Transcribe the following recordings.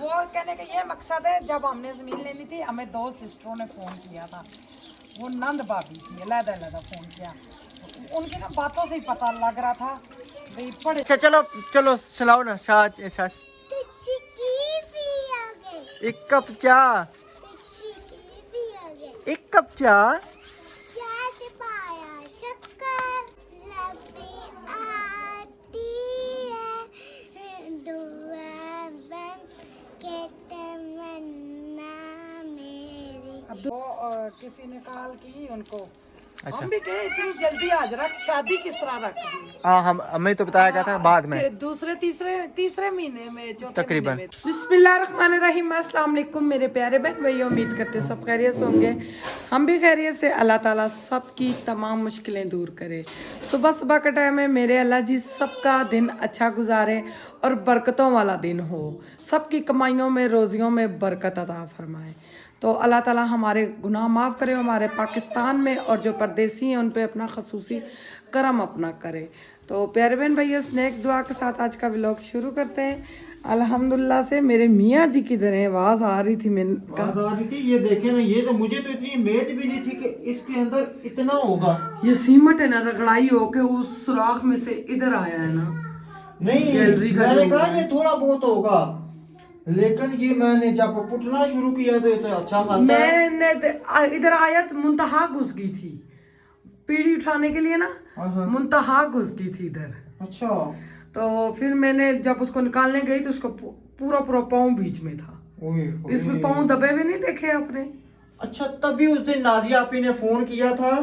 वो कहने का ये मकसद है, जब हमने ज़मीन लेनी थी हमें 2 सिस्टरों ने फ़ोन किया था, वो नंद भाभी थी, अलग-अलग फ़ोन किया, तो उनकी ना बातों से ही पता लग रहा था भाई पढ़े। अच्छा चलो चलो चलाओ ना शाच शाच। एक कप चाय, एक कप चाय। अब वो किसी ने कॉल की उनको, अच्छा। हम भी कहे इतनी जल्दी आज रख, शादी किस तरह रख दी। हाँ हम हमें तो बताया गया था बाद में, दूसरे तीसरे महीने में, चौथे तकरीबन। महीने में। बिस्मिल्लाहिर्रहमानिर्रहीम, अस्सलाम वालेकुम मेरे प्यारे बहन भाई, उम्मीद करते हैं सब खैरियत से होंगे। हम भी खैरियत से। अल्लाह ताला सबकी तमाम मुश्किलें दूर करे। सुबह सुबह का टाइम है, मेरे अल्लाह जी सबका दिन अच्छा गुजारे और बरकतों वाला दिन हो, सबकी कमाइयों में रोजियों में बरकत अता फरमाए। तो अल्लाह ताला हमारे गुनाह माफ़ करे, हमारे पाकिस्तान में और जो परदेसी हैं उन पे अपना खसूसी करम अपना करे। तो प्यारे बहन भैया, स्नेक दुआ के साथ आज का व्लॉग शुरू करते हैं। अल्हम्दुलिल्लाह से मेरे मियाँ जी की तरह आवाज़ आ रही थी, आवाज आ रही थी। ये देखे ना, ये तो मुझे तो इतनी उम्मीद भी नहीं थी कि इसके अंदर इतना होगा। ये सीमट है ना, रगड़ाई होके उस सुराख में से इधर आया है ना। नहीं, गैलरी का मैंने जो कहा है। ये थोड़ा बहुत होगा, लेकिन ये मैंने जब पुटना शुरू किया तो ये तो अच्छा खासा है। मैंने इधर आयत मुंतहा घुस गई थी, पीढ़ी उठाने के लिए ना, हाँ। मुंतहा घुस गई थी इधर। अच्छा। तो फिर मैंने जब उसको निकालने गई तो उसको पूरा पूरा पाँव बीच में था। ओए ओए। इसमें पाँव दबे हुए नहीं देखे आपने? अच्छा, तभी उस दिन नाजिया आपी ने फोन किया था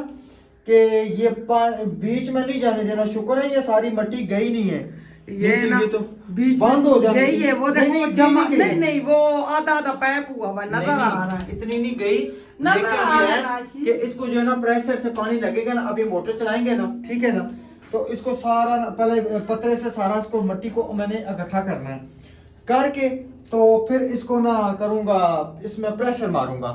कि ये बीच में नहीं जाने देना। शुक्र है ये सारी मट्टी गई नहीं है, ये तो बीच बंद हो जाने गई है। वो देखो नहीं, जमा नहीं, नहीं नहीं, वो आधा आधा पैप हुआ हुआ नजर आ रहा है। इतनी नहीं गई, नजर लेकिन आ ये रहा है है कि इसको जो है ना प्रेशर से पानी लगेगा ना, अभी मोटर चलाएंगे ना, ठीक है ना, तो इसको सारा पहले पतरे से सारा इसको मट्टी को मैंने इकट्ठा करना है, करके तो फिर इसको ना करूंगा, इसमें प्रेशर मारूंगा।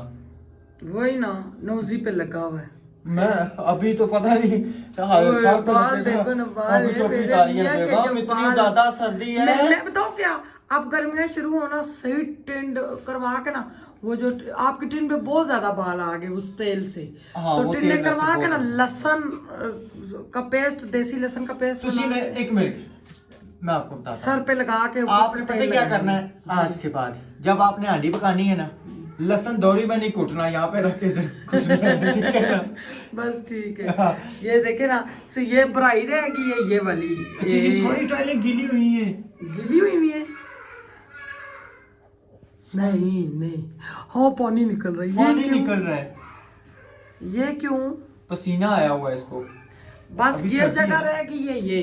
वही ना, नोजी पे लगा हुआ है। मैं अभी तो पता नहीं बाल देखो ना, बाल अभी है तो मेरे तारियां मियां के बेगम, जो इतनी बाल। ज्यादा सर्दी है। मैं बताऊँ क्या, अब गर्मियाँ शुरू होना, सही टिंड करवा के ना, वो जो आपकी टिंड पे बहुत ज्यादा बाल आ गए उस तेल से, हाँ, तो वो टिंडे तेल में से करवा के ना, बहुत। लहसुन का पेस्ट, देसी लहसुन का पेस्ट तुसी बना ने के एक मिनट मैं आपको बताता सर पे लगा के ऊपर आपने से पता है तेल क्या लगाना करना है? आज के बाद जब आपने हांडी पकानी है ना, लहसुन दौरी में नहीं कूटना, यहाँ पे रख के कुटना है, ठीक है ना? बस ठीक है। ये देखे ना, so ये भराई रहेगी, ये वाली अच्छा, ये सारी टाइलें गीली हुई हैं। गिली हुई है। नहीं नहीं, हाँ पानी निकल रहा है। ये पानी क्यों? निकल रहा है, ये क्यों? पसीना आया हुआ है इसको। बस अभी ये सर्दी जगह है। रहेगी, ये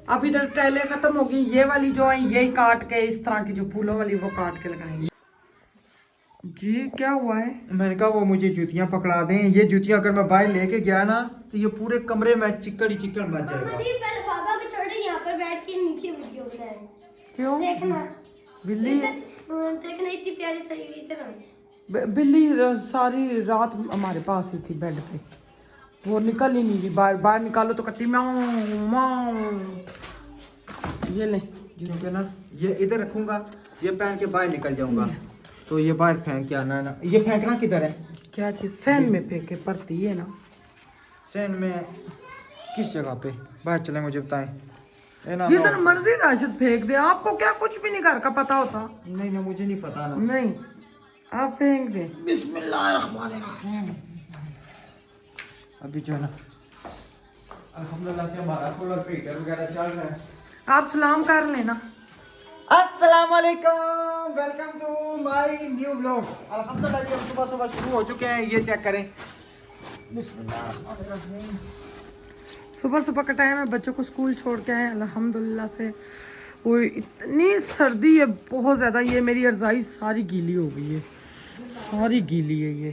अब इधर टाइलें खत्म हो गई, ये वाली जो है यही काट के, इस तरह की जो फूलों वाली वो काट के लगाएंगे। जी क्या हुआ है? मैंने कहा वो मुझे जूतियां पकड़ा दें। ये जूतियां अगर मैं बाहर लेके गया ना, तो ये पूरे कमरे में चिक्कड़ ही चिक्कड़ मच जाएगा। पहले बाबा के छोड़े यहाँ पर बैठ के नीचे वीडियो बनाए। क्यों? देखना बिल्ली देखना इतनी प्यारी सही हुई इधर। बिल्ली सारी रात हमारे पास ही थी बेड पे, वो निकल ही नहीं रही, बाहर बाहर निकालो तो कत्ती माऊ माऊ। ये ले ठीक है ना, ये इधर रखूंगा, ये पहन के बाहर निकल जाऊंगा, तो ये बाहर फेंक के आना है ना। ये फेंकना किधर है? क्या चीज सैन में फेंके पड़ती है ना? सैन में किस जगह पे? बाहर चले, मुझे बताएं। जिधर मर्जी राशिद फेंक दे, आपको क्या कुछ भी नहीं घर का पता होता? नहीं ना, मुझे नहीं पता ना। नहीं, आप फेंक दे। बिस्मिल्लाहिर्रहमानिर्रहीम। अभी जो है ना, अल्हम्दुलिल्लाह से हमारा सोलर हीटर वगैरह चल रहा है। आप सलाम कर लेना। अस्सलाम वालेकुम, welcome to my new vlog. अल्हम्दुलिल्लाह जी, हम सुबह सुबह शुरू हो चुके हैं। ये चेक करें, बिस्मिल्लाह। सुबह सुबह का टाइम है, बच्चों को स्कूल छोड़ के आए अल्हम्दुलिल्लाह से। वो इतनी सर्दी है बहुत ज़्यादा, ये मेरी रज़ाई सारी गीली हो गई है, सारी गीली है।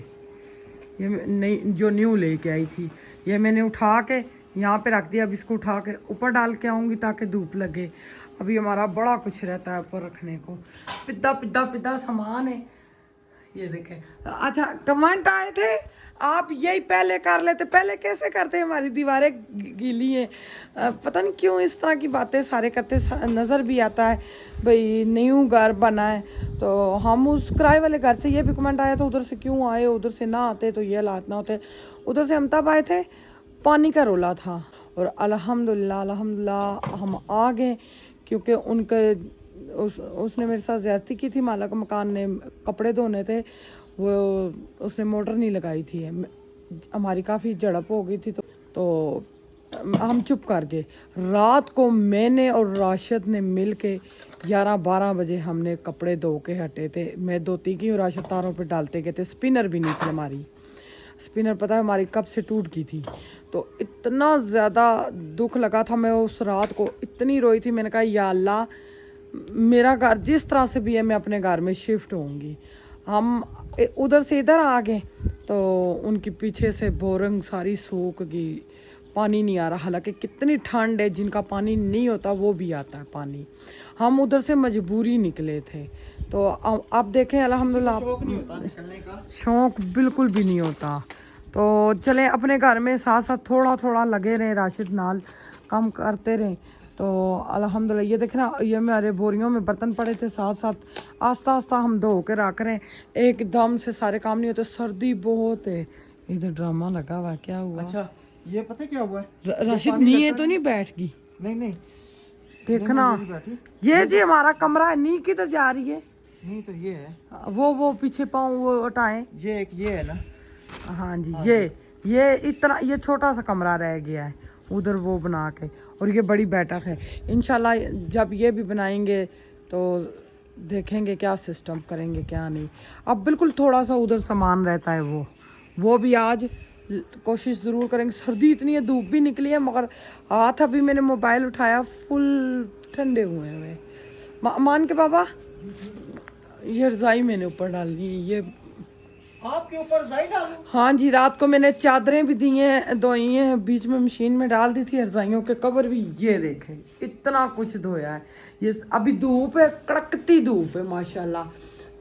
ये नई जो न्यू लेके आई थी, ये मैंने उठा के यहाँ पे रख दिया। अब इसको उठा के ऊपर डाल के आऊँगी ताकि धूप लगे। अभी हमारा बड़ा कुछ रहता है ऊपर रखने को, पिद्दा पिद्दा पिद्दा सामान है। ये देखें। अच्छा, कमेंट आए थे आप यही पहले कर लेते, पहले कैसे करते? हमारी दीवारें गीली हैं। पता नहीं क्यों इस तरह की बातें सारे करते, नज़र भी आता है भाई न्यू घर बना है तो हम उस किराए वाले घर से ये भी कमेंट आया था उधर से क्यों आए, उधर से ना आते तो ये हालात ना होते। उधर से हम तब आए थे, पानी का रोला था, और अल्हम्दुलिल्लाह हम आ गए, क्योंकि उसने मेरे साथ ज्यादती की थी। मालिक मकान ने कपड़े धोने थे, वो उसने मोटर नहीं लगाई थी, हमारी काफ़ी झड़प हो गई थी, तो हम चुप कर गए। रात को मैंने और राशिद ने मिल के 11-12 बजे हमने कपड़े धो के हटे थे। मैं धोती की और राशिद तारों पे डालते गए थे। स्पिनर भी नहीं थी हमारी, स्पिनर पता है हमारी कब से टूट गई थी। तो इतना ज़्यादा दुख लगा था, मैं उस रात को इतनी रोई थी। मैंने कहा या अल्लाह, मेरा घर जिस तरह से भी है मैं अपने घर में शिफ्ट होऊंगी। हम उधर से इधर आ गए तो उनके पीछे से बोरिंग सारी सूख गई, पानी नहीं आ रहा। हालांकि कितनी ठंड है, जिनका पानी नहीं होता वो भी आता है पानी। हम उधर से मजबूरी निकले थे। तो अब देखें अल्हम्दुलिल्लाह, शौक बिल्कुल भी नहीं होता। तो चले अपने घर में साथ साथ थोड़ा थोड़ा लगे रहें, राशिद नाल काम करते रहें। तो अल्हम्दुलिल्लाह ये देखें ना, ये मेरे बोरियों में बर्तन पड़े थे, साथ साथ आस्ता आस्ता हम धो के रख रहे हैं। एकदम से सारे काम नहीं होते, सर्दी बहुत है। इधर ड्रामा लगा हुआ, क्या हुआ? अच्छा, ये पता क्या हुआ है? राशिद नहीं है तो नहीं बैठ गई? नहीं देखना, नहीं, ये जी हमारा कमरा है, नी किधर जा रही है? नहीं तो ये है, वो पीछे पाँव वो हटाएं। ये एक ये है ना। हाँ जी, ये इतना, ये छोटा सा कमरा रह गया है उधर वो बना के, और ये बड़ी बैठक है। इंशाल्लाह जब ये भी बनाएंगे तो देखेंगे क्या सिस्टम करेंगे क्या नहीं। अब बिल्कुल थोड़ा सा उधर सामान रहता है, वो भी आज कोशिश ज़रूर करेंगे। सर्दी इतनी है, धूप भी निकली है, मगर हाथ अभी मैंने मोबाइल उठाया फुल ठंडे हुए हुए। मान के बाबा, ये रज़ाई मैंने ऊपर डाल दी, ये आपके ऊपर रज़ाई डालूं? हाँ जी, रात को मैंने चादरें भी दी हैं, धोई हैं, बीच में मशीन में डाल दी थी, रज़ाइयों के कवर भी। ये देखें इतना कुछ धोया है। ये अभी धूप है, कड़कती धूप है माशाल्लाह।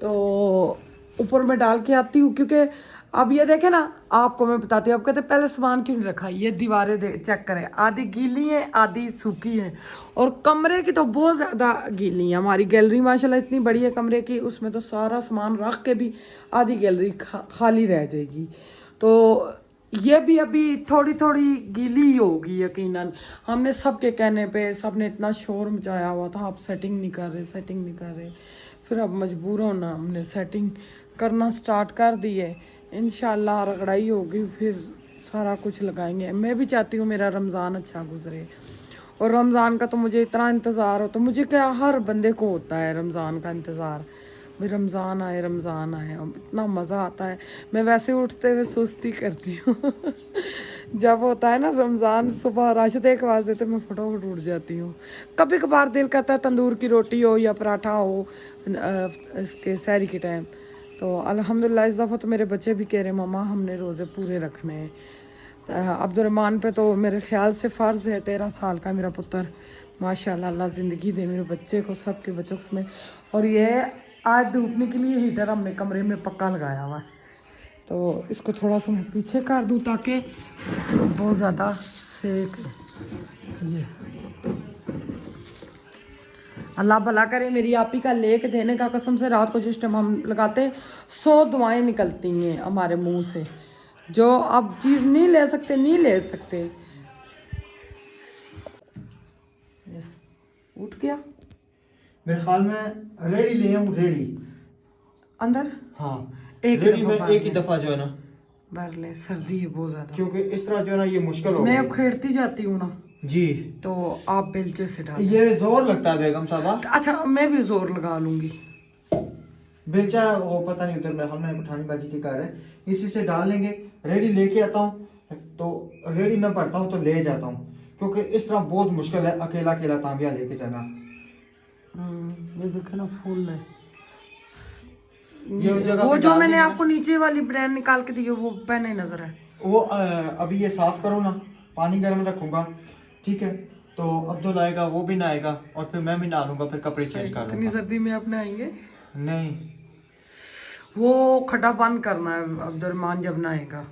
तो ऊपर में डाल के आती हूँ, क्योंकि अब ये देखें ना, आपको मैं बताती हूँ। आप कहते पहले सामान क्यों नहीं रखा? ये दीवारें चेक करें, आधी गीली हैं आधी सूखी हैं, और कमरे की तो बहुत ज़्यादा गीली है। हमारी गैलरी माशाल्लाह इतनी बड़ी है कमरे की, उसमें तो सारा सामान रख के भी आधी गैलरी खाली रह जाएगी। तो ये भी अभी थोड़ी थोड़ी गीली ही होगी यकीनन। हमने सबके कहने पे, सब ने इतना शोर मचाया हुआ था, आप सेटिंग नहीं कर रहे। फिर अब मजबूर होना, हमने सेटिंग करना स्टार्ट कर दी है। इंशाल्लाह रगड़ाई होगी, फिर सारा कुछ लगाएंगे। मैं भी चाहती हूँ मेरा रमज़ान अच्छा गुजरे, और रमज़ान का तो मुझे इतना इंतज़ार होता, मुझे क्या हर बंदे को होता है रमज़ान का इंतज़ार। भाई रमज़ान आए और इतना मज़ा आता है। मैं वैसे उठते हुए सुस्ती करती हूँ जब होता है ना रमज़ान, सुबह राशिद एक आवाज़ देते मैं फटाफट उठ जाती हूँ। कभी कभार दिल करता है तंदूर की रोटी हो या पराठा हो इसके सहरी के टाइम। तो अल्हम्दुलिल्लाह इस दफ़ा तो मेरे बच्चे भी कह रहे मम्मा हमने रोज़े पूरे रखने हैं। अब्दुर्रहमान पे तो मेरे ख्याल से फ़र्ज़ है, 13 साल का मेरा पुत्र, माशाल्लाह अल्लाह ज़िंदगी दे मेरे बच्चे को, सबके बच्चों में। और ये आज धूप निकली है, हीटर हमने कमरे में पक्का लगाया हुआ है, तो इसको थोड़ा सा मैं पीछे कर दूँ ताकि बहुत ज़्यादा सेक ये। अल्लाह भला करे, मेरी आप ही का लेके देने का कसम से, रात को जिस टाइम हम लगाते 100 दुआएं निकलती हैं हमारे मुंह से। जो अब चीज़ नहीं ले सकते। उठ गया मेरे ख्याल में रेडी ले आऊं, रेडी अंदर। हाँ, एक ही दफा जो है ना भर ले, सर्दी है बहुत ज्यादा, क्योंकि इस तरह जो है ना ये मुश्किल हो मैं उखेड़ती जाती हूँ ना जी। तो आप बेलचे से डाल। ये जोर लगता है बेगम साहब। अच्छा, मैं भी जोर लगा लूंगी। बेलचा वो पता नहीं उधर मेरे हाल में पठानी बाजी के घर है, इसी से डाल लेंगे। रेडी लेके आता हूँ, तो रेडी मैं पढ़ता हूँ तो ले जाता हूँ, क्योंकि इस तरह बहुत मुश्किल है अकेला तांबिया लेके जाना। ये देखे ना फूल है, ये उस जगह वो पे जो डाल मैंने देंगे आपको नीचे वाली ब्रांड निकाल के दी है वो पहने नजर है। वो अभी ये साफ करो ना, पानी गर्म रखूंगा, ठीक है। तो अब्दुल आएगा, वो भी नहाएगा, और फिर मैं भी नहा लूंगा, फिर कपड़े चेंज कर लूंगा। इतनी सर्दी में आप नहाएंगे? नहीं, वो खड्डा बंद करना है अब्दुर्रहमान जब नहाएगा।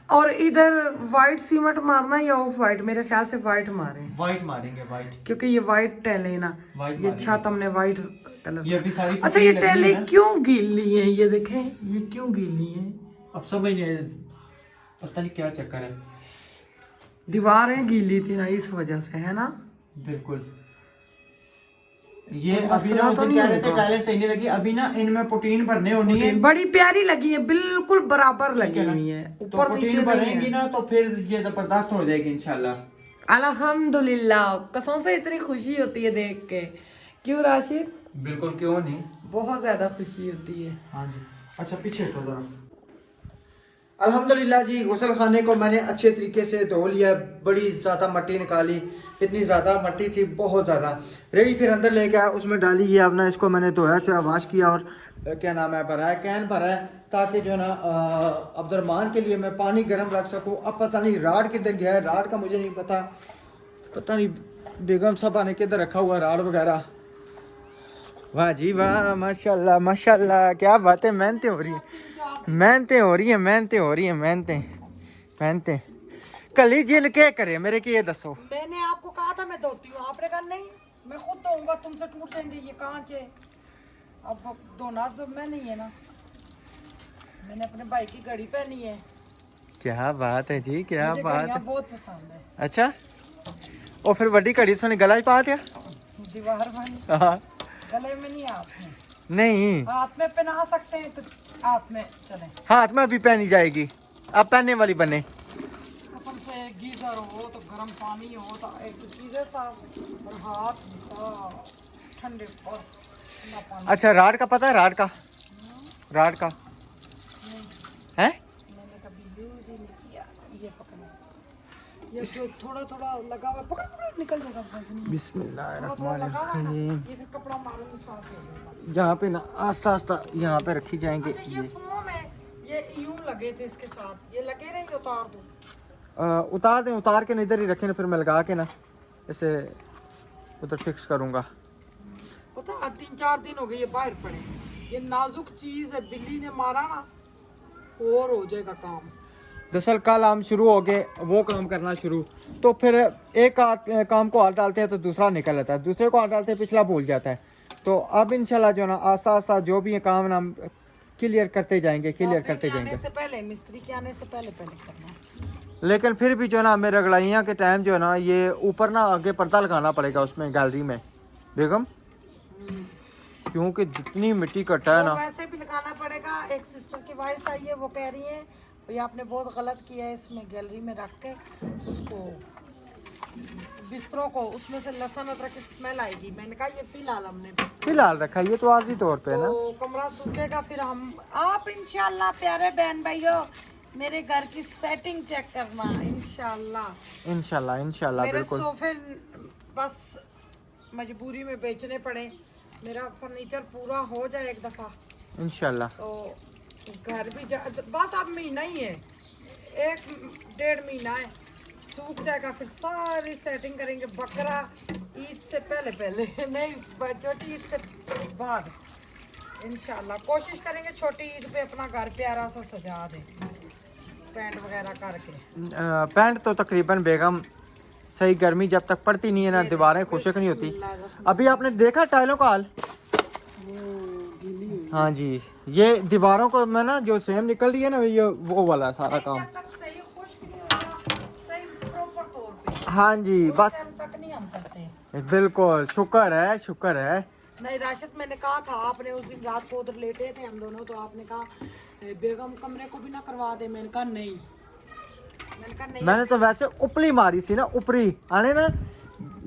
और इधर वाइट सीमेंट मारना या ऑफ वाइट? मेरे ख्याल से वाइट मारे, वाइट मारेंगे वाइट, क्योंकि ये वाइट टैल है ना, White ये मारेंगे। छत हमने वाइट कलर। ये अभी सारी अच्छा ये पट्टियाँ लगनी टैले है ना। क्यों गीली है? ये देखें, ये क्यों गीली है? अब समझ नहीं, पता नहीं क्या चक्कर है। दीवारें गीली थी ना, इस वजह से, है ना? बिल्कुल। ये मसला अभी ना तो तो नहीं कह रहे थे होगा। टाइलें सही नहीं लगी, अभी ना इनमें पुटीन भरने होनी है। बड़ी प्यारी लगी है, बिल्कुल बराबर लगी ना? हुई है, तो ऊपर नीचे पुटीन नहीं भरेंगी है। ना तो फिर ये जबरदस्त हो जाएगी इंशाल्लाह। अल्हम्दुलिल्लाह, कसम से इतनी खुशी होती है देख के। क्यों राशिद? बिल्कुल, क्यों नहीं। बहुत ज्यादा खुशी होती है। हाँ जी। अच्छा पीछे हटो जरा। अल्हम्दुलिल्लाह जी, गुसल खाने को मैंने अच्छे तरीके से धो लिया। बड़ी ज़्यादा मट्टी निकाली, इतनी ज़्यादा मट्टी थी, बहुत ज़्यादा। रेडी फिर अंदर लेके आया, उसमें डाली। ये अब ना इसको मैंने धोया से वाश किया और क्या नाम है भरा है, कैन भरा है, ताकि जो है ना अब्दुर्रहमान के लिए मैं पानी गर्म रख सकूँ। अब पता नहीं राड किधर गया है, राड का मुझे नहीं पता, पता नहीं बेगम साहबा ने किधर रखा हुआ राड वगैरह। वाह जी वाह, माशाल्लाह माशाल्लाह, क्या बातें, मेहनतें हो रही हैं, मेहनतें हो रही हैं, मेहनतें हो रही हैं, मेहनतें मेहनतें। कली जिल के करे मेरे की, ये दसो। मैंने आपको कहा था मैं धोती हूँ, आपने कहा नहीं मैं खुद धोऊंगा, तुमसे टूट जाएंगे ये कांच है। अब धोना तो मैं नहीं है ना, मैंने अपने भाई की घड़ी पहनी है। क्या बात है जी, क्या मुझे बात घड़ियां है। बहुत पसंद है। अच्छा, और फिर बड़ी घड़ी सुनी गला ही पा दिया। दीवार बनी, हाँ। गले में नहीं, हाथ में। नहीं, हाथ में पहना सकते हैं तो हाथ में चले। हाथ में भी पहनी जाएगी, अब पहनने वाली बने। कसम से गीजर हो तो गर्म पानी हो तो एक तो चीजें साफ और हाथ भी साफ, ठंडे और ठंडा पानी। अच्छा, राड का पता है, राड का, राड का है। मैंने कभी यूज ही नहीं किया। ये पकड़ो, ये जो थोड़ा थोड़ा लगा हुआ है, पकड़ पकड़ निकल जाएगा वजन में। थोड़ा थोड़ा लगा हुआ है ना, बिस्मिल्लाहिर्रहमानिर्रहीम। ये फिर कपड़ा मारूंगी साफ हो जाएगा। यहाँ पे ना आस्ता आस्ता यहाँ पे रखी जाएंगे। अच्छा ये फोम है, ये यूं लगे थे इसके साथ, ये लगे नहीं, उतार दूं? उतार दें, उतार के ना इधर ही रखें ना, फिर मैं लगा के ना इसे उधर फिक्स करूँगा। पता है 3-4 दिन हो गए ये बाहर पड़े, ये नाजुक चीज है, बिल्ली ने मारा ना और हो जाएगा काम। दरअसल कल हम शुरू हो गए वो काम करना शुरू, तो फिर एक काम को हाथ डालते हैं तो दूसरा निकल आता है, दूसरे को हाथ डालते हैं पिछला भूल जाता है। तो अब इंशाल्लाह जो ना आस्ता आस्ता जो भी है काम ना हम क्लियर करते जाएंगे, क्लियर करते जाएंगे। आने से पहले, मिस्त्री के आने से पहले करना है। लेकिन फिर भी जो ना हमें रगड़ाइयाँ के टाइम जो है ना, ये ऊपर ना आगे पर्दा लगाना पड़ेगा उसमें गैलरी में बेगम, क्योंकि जितनी मिट्टी कटा है तो ना। वैसे भी लगाना पड़ेगा। एक सिस्टर की वाइस आई है, वो कह रही है भैया आपने बहुत गलत किया है, इसमें गैलरी में रख के उसको बिस्तरों को, उसमें से लहसुन अदरक की स्मेल आएगी। मैंने कहा ये फिलहाल हमने फिलहाल रखा, ये तो आर्जी तौर पे है ना। तो कमरा सूखेगा फिर हम आप इंशाल्लाह प्यारे बहन भाइयों मेरे घर की सेटिंग चेक करना इंशाल्लाह। इंशाल्लाह इंशाल्लाह मेरे बिल्कुल। सोफे बस मजबूरी में बेचने पड़े, मेरा फर्नीचर पूरा हो जाए एक दफा इंशाल्लाह। तो घर भी बस अब महीना ही है, 1-1.5 महीना है, सूख जाएगा फिर सारी सेटिंग करेंगे। बकरा ईद से पहले नहीं, छोटी ईद से बाद इंशाल्लाह कोशिश करेंगे छोटी ईद पे अपना घर प्यारा सा सजा दें, पेंट वगैरह करके। पेंट तो तकरीबन बेगम सही, गर्मी जब तक पड़ती नहीं है ना दीवारें खुशक नहीं होती। अभी आपने देखा टाइलों का हाल, हाँ जी, ये दीवारों को मैं ना जो सेम निकल रही है ना, ये वो वाला सारा काम। सही खुश्क नहीं होगा, सही प्रॉपर तौर पे, हाँ जी, बस तक नहीं हम करते। बिल्कुल, शुक्र है शुक्र है। नहीं राशिद, मैंने कहा था, आपने उस दिन रात को उधर लेटे थे हम दोनों, तो आपने कहा बेगम कमरे को भी ना करवा दे। मैंने कहा नहीं, मैंने तो वैसे ऊपरी मारी सी ना, ऊपरी आने ना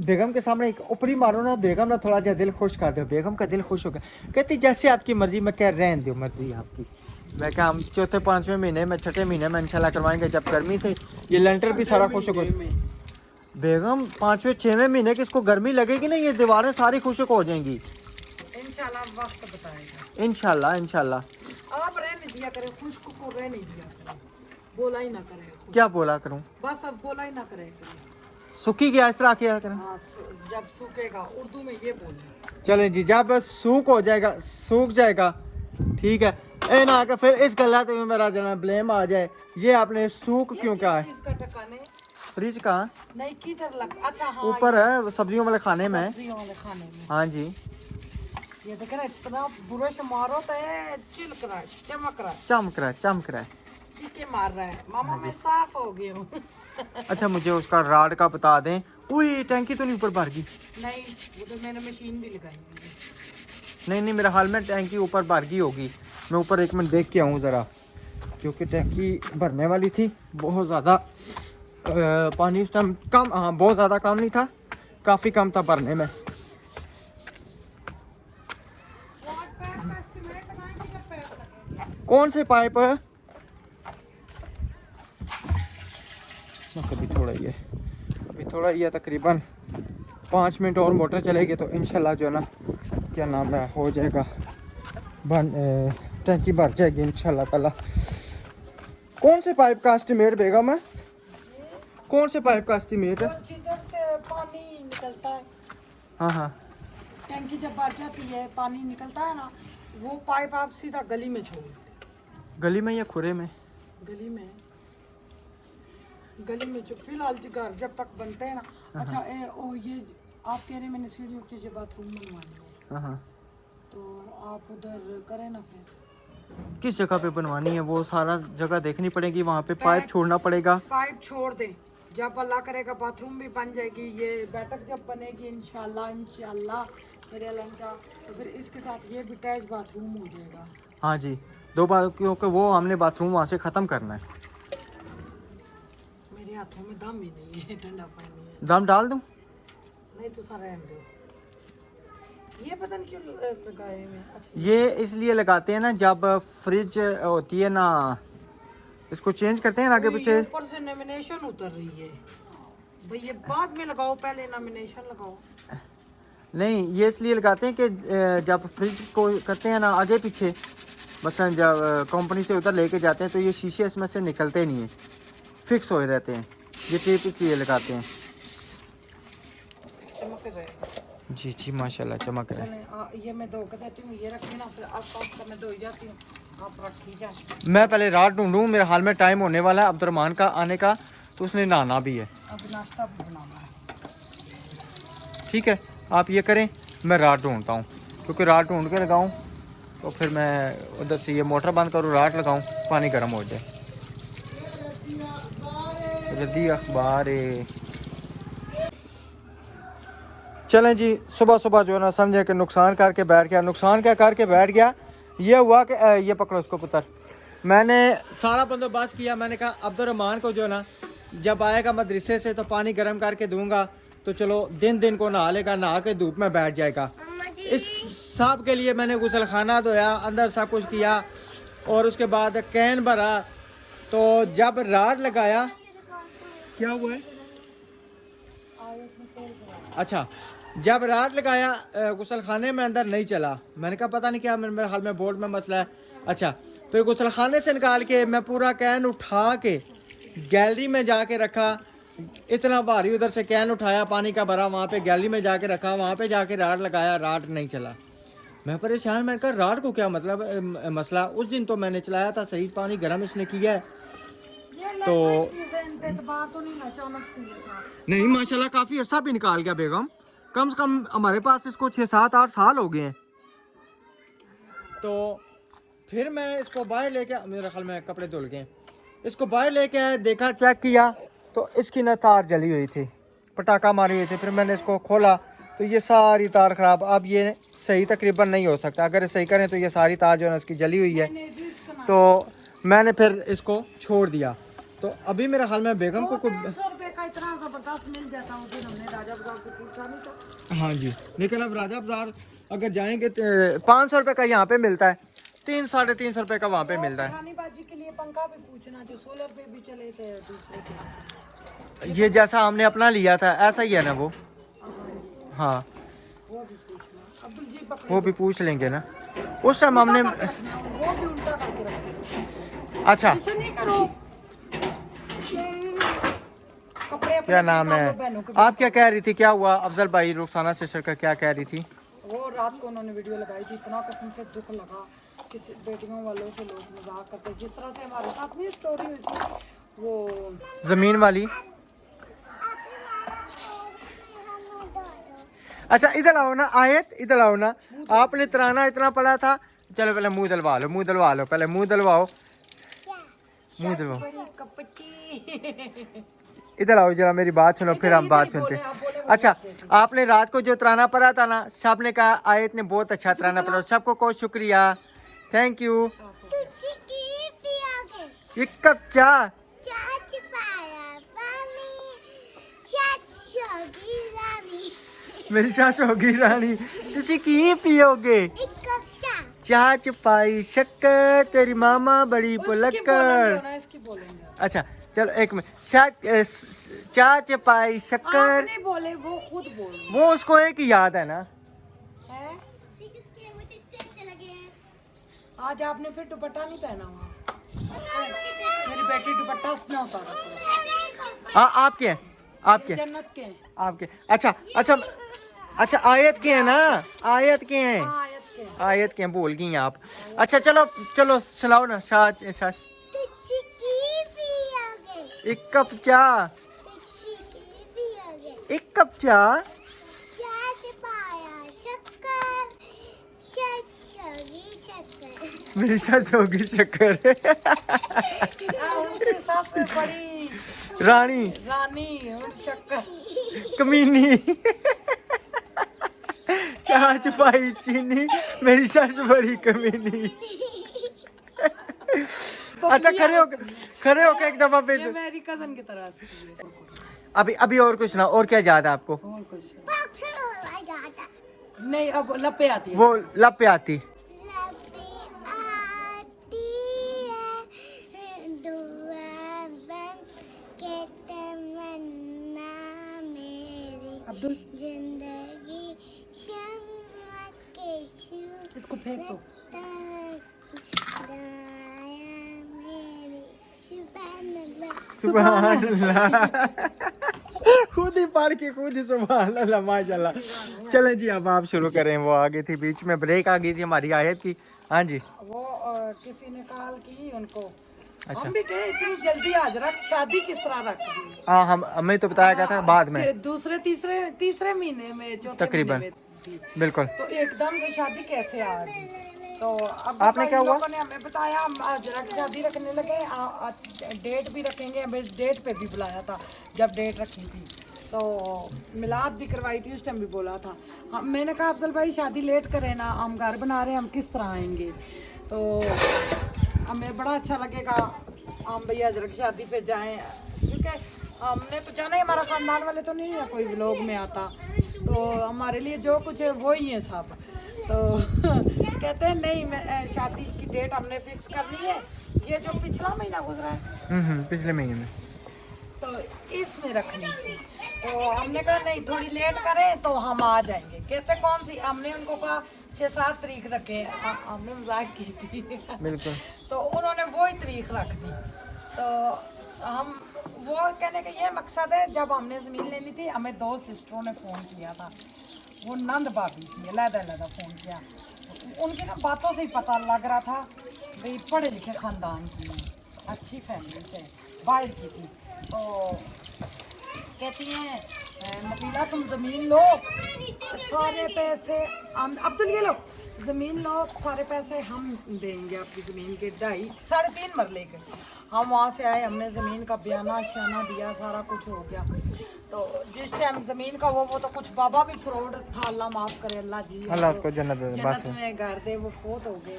बेगम के सामने एक ऊपरी मारो ना, बेगम ना थोड़ा सा दिल खुश कर दो। बेगम का दिल खुश हो गया, कहती जैसे आपकी मर्जी। मैं क्या रहने दो, मर्जी आपकी। मैं क्या हम चौथे 5वें महीने में, छठे महीने में इंशाल्लाह करवाएंगे, जब गर्मी से ये लेंटर भी सारा खुश हो। बेगम 5वें 6वें महीने की इसको गर्मी लगेगी ना, ये दीवारें सारी खुशक हो जाएंगी इंशाल्लाह, वक्त बताएगा इंशाल्लाह इंशाल्लाह। आप रहने दिया करें, खुश्क को रहने दिया करें, बोला ही ना करे। क्या बोला करूं, बस अब बोला ही ना करे। सूखी गया इस तरह किया करें। हाँ, जब सूखेगा उर्दू में ये बोले। चलें जी, जब सूख हो जाएगा, सूख जाएगा, ठीक है, ए ना कि फिर इस गलत में मेरा जना ब्लेम आ जाए, ये आपने सूख क्यों क्या है? इसका ढक्कन है फ्रिज कहाँ? नहीं किधर लग, अच्छा हाँ ऊपर है, वो सब्जियों वाले खाने में है। सब्जियों वाले खाने में। हाँ जी। ये देख रहा है इतना बुरश मारो तो ये चिलक रहा है, चमक रहा है, चमक रहा है, चमक रहा है। चीखे मार रहा है। मामा मैं साफ हो गई हूँ। अच्छा मुझे उसका राड का बता दें। उई टैंकी तो नहीं ऊपर भर गई? नहीं वो तो मैंने मशीन भी लगाई है। नहीं नहीं, मेरा हाल में टैंकी ऊपर भर गई होगी। मैं ऊपर एक मिनट देख के आऊँ ज़रा, क्योंकि टैंकी भरने वाली थी। बहुत ज़्यादा पानी उस टाइम कम, हाँ बहुत ज़्यादा कम नहीं था, काफ़ी कम था भरने में। कौन से पाइप? अभी थोड़ा ही है, अभी थोड़ा ही है, तकरीबन 5 मिनट और मोटर चलेगी तो इंशाल्लाह जो है ना, क्या नाम है, हो जाएगा टैंकी भर जाएगी इंशाल्लाह ताला। कौन से पाइप का एस्टिमेट बेगम है? कौन से पाइप का एस्टिमेट है? जिधर से पानी निकलता है, हाँ हाँ, टैंकी जब भर जाती है पानी निकलता है ना, वो पाइप आप सीधा गली में छोड़ दो। गली में या खुरे में? गली में, गली में जो फिलहाल घर जब तक बनते हैं ना। अच्छा ये आप कह रहे हैं मैंने सीढ़ियों के जो बाथरूम बनवानी है, हाँ हाँ, तो आप उधर करें ना फिर। किस जगह पे बनवानी है? वो सारा जगह देखनी पड़ेगी, वहाँ पे पाइप छोड़ना पड़ेगा। पाइप छोड़ दें, जब अल्लाह करेगा बाथरूम भी बन जाएगी, ये बैठक जब बनेगी इंशाल्लाह इंशाल्लाह मेरे अल्लाह, तो फिर इसके साथ ये भी अटैच बाथरूम हो जाएगा। हाँ जी, 2 बार, क्योंकि वो हमने बाथरूम वहाँ से ख़त्म करना है। मेरे हाथों में दम ही नहीं है, ठंडा पानी है। दम डाल दूँ? नहीं तो सारा रहने दो। ये पता नहीं क्यों लगाए हुए हैं। अच्छा ये इसलिए लगाते हैं ना, जब फ्रिज होती है ना, इसको चेंज करते हैं ना आगे पीछे। ऊपर से नॉमिनेशन उतर रही है भाई, ये बाद में लगाओ, पहले नॉमिनेशन लगाओ। नहीं, ये इसलिए लगाते हैं कि जब फ्रिज को करते हैं ना आगे पीछे, मसलन जब कंपनी से उधर लेके जाते हैं तो ये शीशे इसमें से निकलते नहीं हैं, फिक्स होए रहते हैं। ये टेप इसलिए लगाते हैं। चमक रहे जी जी माशाल्लाह, चमक रहा है। ये मैं धो के देती हूँ, ये रखी ना, फिर आस-पास का मैं धो जाती हूँ, आप रखी जाए। मैं पहले रात ढूंढूँ, मेरे हाल में टाइम होने वाला है अब्दुर्रहमान का आने का, तो उसने नहाना भी है। अब नाश्ता भी बनाना है। ठीक है, आप ये करें, मैं रात ढूंढता हूँ, क्योंकि रात ढूंढ के लगाऊँ तो फिर मैं उधर से ये मोटर बंद करूँ, रात लगाऊँ, पानी गर्म हो जाए। रद्दी अखबार चलें जी। सुबह सुबह जो है ना, समझे कि नुकसान करके बैठ गया। नुकसान क्या करके बैठ गया? ये हुआ कि ये पकड़ो इसको पुत्र, मैंने सारा बंदोबस्त किया। मैंने कहा अब्दुर्रहमान को जो है ना, जब आएगा मदरसे से तो पानी गर्म करके दूंगा, तो चलो दिन दिन को नहा लेगा, नहा के धूप में बैठ जाएगा। इस सब के लिए मैंने गुसलखाना धोया, अंदर सब कुछ किया, और उसके बाद कैन भरा। तो जब राड लगाया, क्या हुआ है? अच्छा, जब राड लगाया गुसलखाने में अंदर नहीं चला। मैंने कहा पता नहीं क्या, मेरे हाल में बोर्ड में मसला है। अच्छा, तो गुसलखाने से निकाल के मैं पूरा कैन उठा के गैलरी में जाके रखा। इतना भारी उधर से कैन उठाया, पानी का भरा, वहाँ पे गैलरी में जाके रखा, वहाँ पे जाके राड लगाया, राड नहीं चला। मैं परेशान, मैंने कहा राड को क्या मतलब मसला। उस दिन तो मैंने चलाया था सही, पानी गर्म इसने किया है। तो नहीं माशाल्लाह काफ़ी अर्सा भी निकाल गया बेगम, कम से कम हमारे पास इसको 6, 7, 8 साल हो गए हैं। तो फिर मैं इसको बाहर लेके, मेरे ख्याल में कपड़े धुल गए, इसको बाहर लेके आया, देखा, चेक किया तो इसकी ना तार जली हुई थी, पटाखा मारी हुई थी। फिर मैंने इसको खोला तो ये सारी तार ख़राब। अब ये सही तकरीबन नहीं हो सकता, अगर सही करें तो ये सारी तार जो है इसकी जली हुई है। तो मैंने फिर इसको छोड़ दिया। तो अभी मेरा हाल में बेगम को कुछ 500 रुपए का इतना ज़बरदस्त मिल जाता है, उस दिन हमने राजा बाजार से पूछा नहीं तो। हाँ जी, लेकिन अब राजा बाजार अगर जाएंगे तो 500 रुपये का यहाँ पे मिलता है, 300, 350 रुपये का वहाँ पे मिलता है। रानी बाजी के लिए पंखा भी पूछना, जो सोलर पे भी चले थे दूसरे के। ये जैसा हमने अपना लिया था ऐसा ही है ना वो? हाँ, वो भी पूछना, अब्दुल जी पकड़े, वो भी पूछ लेंगे ना। उस टाइम हमने, वो भी उल्टा करके रखो। अच्छा टेंशन नहीं करो, कपड़े क्या नाम है, आप क्या कह रही थी? क्या हुआ? अफजल भाई, रुखसाना सिस्टर का क्या कह रही थी? वो रात को उन्होंने वीडियो लगाई थी, इतना कसम से दुख लगा। किसी बेटियों वालों से लोग मजाक करते हैं, जिस तरह से हमारे साथ नहीं स्टोरी हुई थी वो जमीन वाली। अच्छा इधर आओ ना आयत, इधर आओ ना। आपने तराना इतना पढ़ा था, चलो पहले मुंह दलवा लो, मुंह दलवा लो, पहले मुंह दलवाओ, मुंह दलवाओ। इधर आओ जरा मेरी बात सुनो, फिर हम बात सुनते हैं। अच्छा आपने रात को जो तराना पढ़ा था ना, सबने कहा आयत ने बहुत अच्छा तराना पढ़ा, सबको को शुक्रिया, थैंक यू। एक कप चाय, मेरी सास होगी रानी, तुसी की पियोगे? चाह चपाई शक्कर, तेरी मामा बड़ी पुलक्कर। अच्छा चलो एक मिनट, चाह चपाई शक्कर नहीं बोले, वो खुद बोले। वो उसको एक ही याद है ना। है? आज आपने फिर दुपट्टा नहीं पहना हुआ। मेरी बेटी दुपट्टा अपना उतारा था। हाँ आपके हैं, आपके जन्नत के हैं। आपके। अच्छा अच्छा अच्छा आयत के हैं ना, आयत के हैं, हाँ, आयत के हैं। आयत के हैं, भूल गई आप। अच्छा चलो चलो सुनाओ ना सास सास। एक कप चाय, एक कप चाय, मेरी सास होगी शक्कर। उससे सबसे बड़ी रानी रानी और शक्कर। कमीनी। चाह चपाई चीनी, मेरी सास बड़ी कमीनी। अच्छा खड़े होके एक दफा ये फिर। मेरी कजन की तरह से। अभी अभी और कुछ ना, और क्या याद है आपको? और कुछ नहीं, अब लपे आती है। वो लब पे आती। अब्दुल जिंदगी इसको फेंक दो। सुभान अल्लाह। खुद ही पढ़ के खुद ही सुभान अल्लाह माशाल्लाह। चलें जी अब आप शुरू करें। वो आ गई थी, बीच में ब्रेक आ गई थी हमारी आयत की। हाँ जी वो किसी ने कॉल की उनको। अच्छा। हम भी कहे इतनी जल्दी आज रख, शादी किस तरह रख दी? हाँ हम हमें तो बताया गया था बाद में, दूसरे तीसरे तीसरे महीने में, चौथे तकरीबन। महीने में थी। बिल्कुल। तो एकदम से शादी कैसे आ गई? तो अब आपने क्या हुआ? लोगों ने हमें बताया, हम आज शादी रखने लगे। डेट भी रखेंगे, हमें डेट पे भी बुलाया था जब डेट रखी थी। तो मिलाद भी करवाई थी, उस टाइम भी बोला था। मैंने कहा अफजल भाई शादी लेट करें ना, हम घर बना रहे हैं, हम किस तरह आएंगे? तो हमें बड़ा अच्छा लगेगा हम भैया अजरक शादी पे जाएं, क्योंकि हमने तो जाना ही, हमारा खानदान वाले तो नहीं है कोई व्लॉग में आता, तो हमारे लिए जो कुछ है वो ही है सब। तो कहते हैं नहीं, मैं शादी की डेट हमने फिक्स करनी है, ये जो पिछला महीना गुजरा है पिछले महीने में, तो इसमें रखनी थी। तो हमने कहा नहीं, थोड़ी लेट करें तो हम आ जाएंगे। कहते कौन सी? हमने उनको कहा 6-7 तारीख रखे। हमने मजाक की थी। बिल्कुल। तो उन्होंने वही तारीख रख दी। तो हम वो कहने का ये मकसद है, जब हमने ज़मीन लेनी थी हमें 2 सिस्टरों ने फ़ोन किया था, वो नंद भाभी थी, अलग फ़ोन किया। उनकी ना बातों से ही पता लग रहा था भाई पढ़े लिखे ख़ानदान की हैं, अच्छी फैमिली से, बाहर की थी। तो कहती हैं नबीला तुम ज़मीन लो, सारे पैसे हम, अब्दुल ये लो ज़मीन लो, सारे पैसे हम देंगे आपकी ज़मीन के 2.5-3.5 मरले के। हम वहाँ से आए, हमने ज़मीन का बयाना शाना दिया, सारा कुछ हो गया। तो जिस टाइम ज़मीन का वो तो कुछ बाबा भी फ्रॉड था, अल्लाह माफ़ करे, अल्लाह जी अल्लाह उसको जन्नत दे, बस जन्नत में घर दे, वो फोत हो गए।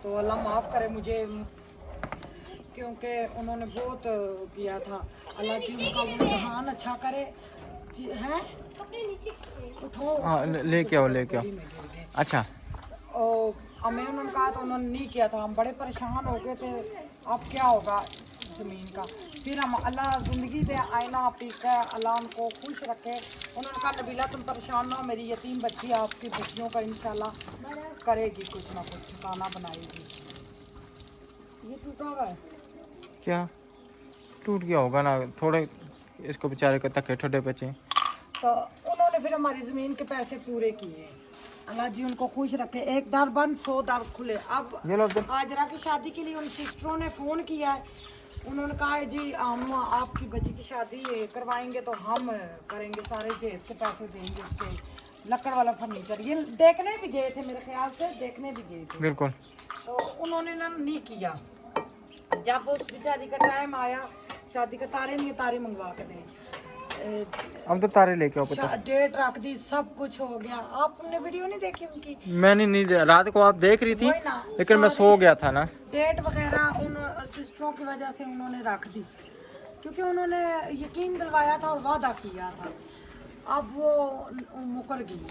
तो अल्लाह माफ़ करे मुझे, क्योंकि उन्होंने बहुत किया था। अल्लाह जी उनका वो जहान अच्छा करे जी। हैं उठो, हाँ लेके आओ लेके आओ। गली में गिर गए। अच्छा और हमें उन्होंने कहा तो उन्होंने नहीं किया था, हम बड़े परेशान हो गए थे, अब क्या होगा ज़मीन का। फिर हम अल्लाह ज़िंदगी दे, आईना पीक है, अल्लाह उनको खुश रखे। उन्होंने कहा नबीला तुम परेशान ना हो, मेरी यतीम बच्ची आपकी बच्चियों का इंशाल्लाह करेगी, कुछ ना कुछ खाना बनाएगी। ये टूटा हुआ है। क्या टूट गया होगा ना, थोड़े इसको बेचारे को तके ठोडे बचे। तो उन्होंने फिर हमारी ज़मीन के पैसे पूरे किए। अल्लाह जी उनको खुश रखे। एक दर बंद 100 दर खुले। अब ये लो अब्दुल। हाजरा की शादी के लिए उन सिस्टरों ने फ़ोन किया है। उन्होंने कहा है जी हम आपकी बच्ची की शादी करवाएंगे तो हम करेंगे, सारे जहेज के पैसे देंगे, उसके लकड़ वाला फर्नीचर। ये देखने भी गए थे, मेरे ख्याल से देखने भी गए थे। बिल्कुल। तो उन्होंने ना नहीं किया। जब उस बेचारी का टाइम आया शादी का, तारे नहीं तारे मंगवा के दें, अब तो तारे लेके आओ पता। डेट रख दी, सब कुछ हो गया। आपने वीडियो नहीं देखी उनकी? मैंने नहीं, रात को आप देख रही थी वही ना, लेकिन मैं सो गया था ना। डेट वगैरह उन सिस्टरों की वजह से उन्होंने रख दी, क्योंकि उन्होंने यकीन दिलवाया था और वादा किया था। अब वो मुकर गई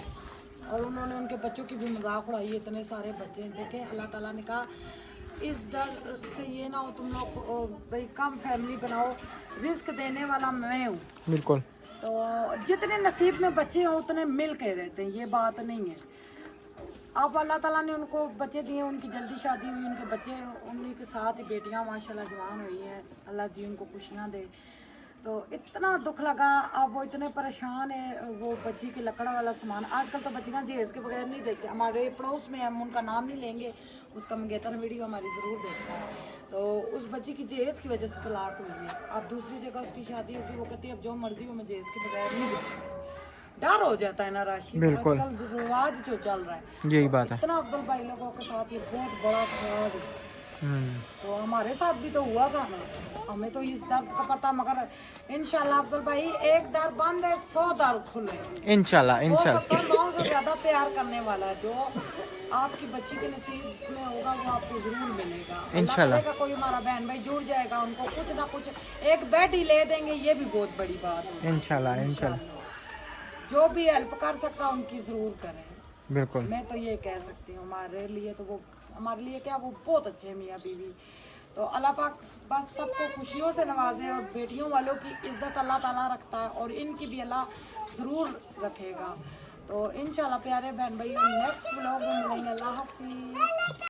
और उन्होंने उनके बच्चों की भी मजाक उड़ाई। इतने सारे बच्चे देखे, अल्लाह ताला ने कहा इस डर से ये ना हो तुम लोग भाई कम फैमिली बनाओ, रिस्क देने वाला मैं हूँ। बिल्कुल। तो जितने नसीब में बच्चे हों उतने मिल के रहते हैं, ये बात नहीं है। अब अल्लाह ताला ने उनको बच्चे दिए, उनकी जल्दी शादी हुई, उनके बच्चे उन्हीं के साथ ही बेटियां माशाल्लाह जवान हुई हैं। अल्लाह जी उनको खुशियां दे। तो इतना दुख लगा। अब वो इतने परेशान है, वो बच्ची के लकड़ा वाला सामान, आजकल तो बच्चियां जहेज के बगैर नहीं देखते। हमारे पड़ोस में, हम उनका नाम नहीं लेंगे, उसका मंगेतर वीडियो हमारी ज़रूर देखता है। तो उस बच्ची की जहेज की वजह से तलाक हुई है। अब दूसरी जगह उसकी शादी होगी, वो कहती है अब जो मर्जी हो मैं जहेज के बगैर नहीं जाऊँगी। डर हो जाता है ना राशि, बिल्कुल। आजकल रिवाज जो चल रहा है यही बात है। इतना अफजल भाई लोगों के साथ ये बहुत बड़ा फ्रॉड है। तो हमारे साथ भी तो हुआ था ना, हमें तो इस दर्द का पता। मगर इंशाल्लाह अफजल भाई एक दर बंद है 100 दर खुले। इंशाल्लाह हो इंशाल्लाह। सकता है 9 से ज्यादा प्यार करने वाला है। जो आपकी बच्ची के नसीब में होगा वो आपको जरूर मिलेगा। इंशाल्लाह। अल्लाह करेगा कोई हमारा बहन भाई जुड़ जाएगा, उनको कुछ ना कुछ एक बेड ही ले देंगे, ये भी बहुत बड़ी बात है। इंशाल्लाह इंशाल्लाह। जो भी हेल्प कर सकता उनकी जरूर करें। बिल्कुल। मैं तो ये कह सकती हूँ हमारे लिए तो वो, हमारे लिए क्या, वो बहुत अच्छे हैं मियाँ बीवी। तो अल्लाह पाक बस सबको खुशियों से नवाजे, और बेटियों वालों की इज्जत अल्लाह ताला रखता है और इनकी भी अल्लाह ज़रूर रखेगा। तो इंशाल्लाह प्यारे बहन भाई नेक्स्ट व्लॉग में मिलेंगे। अल्लाह हाफिज़।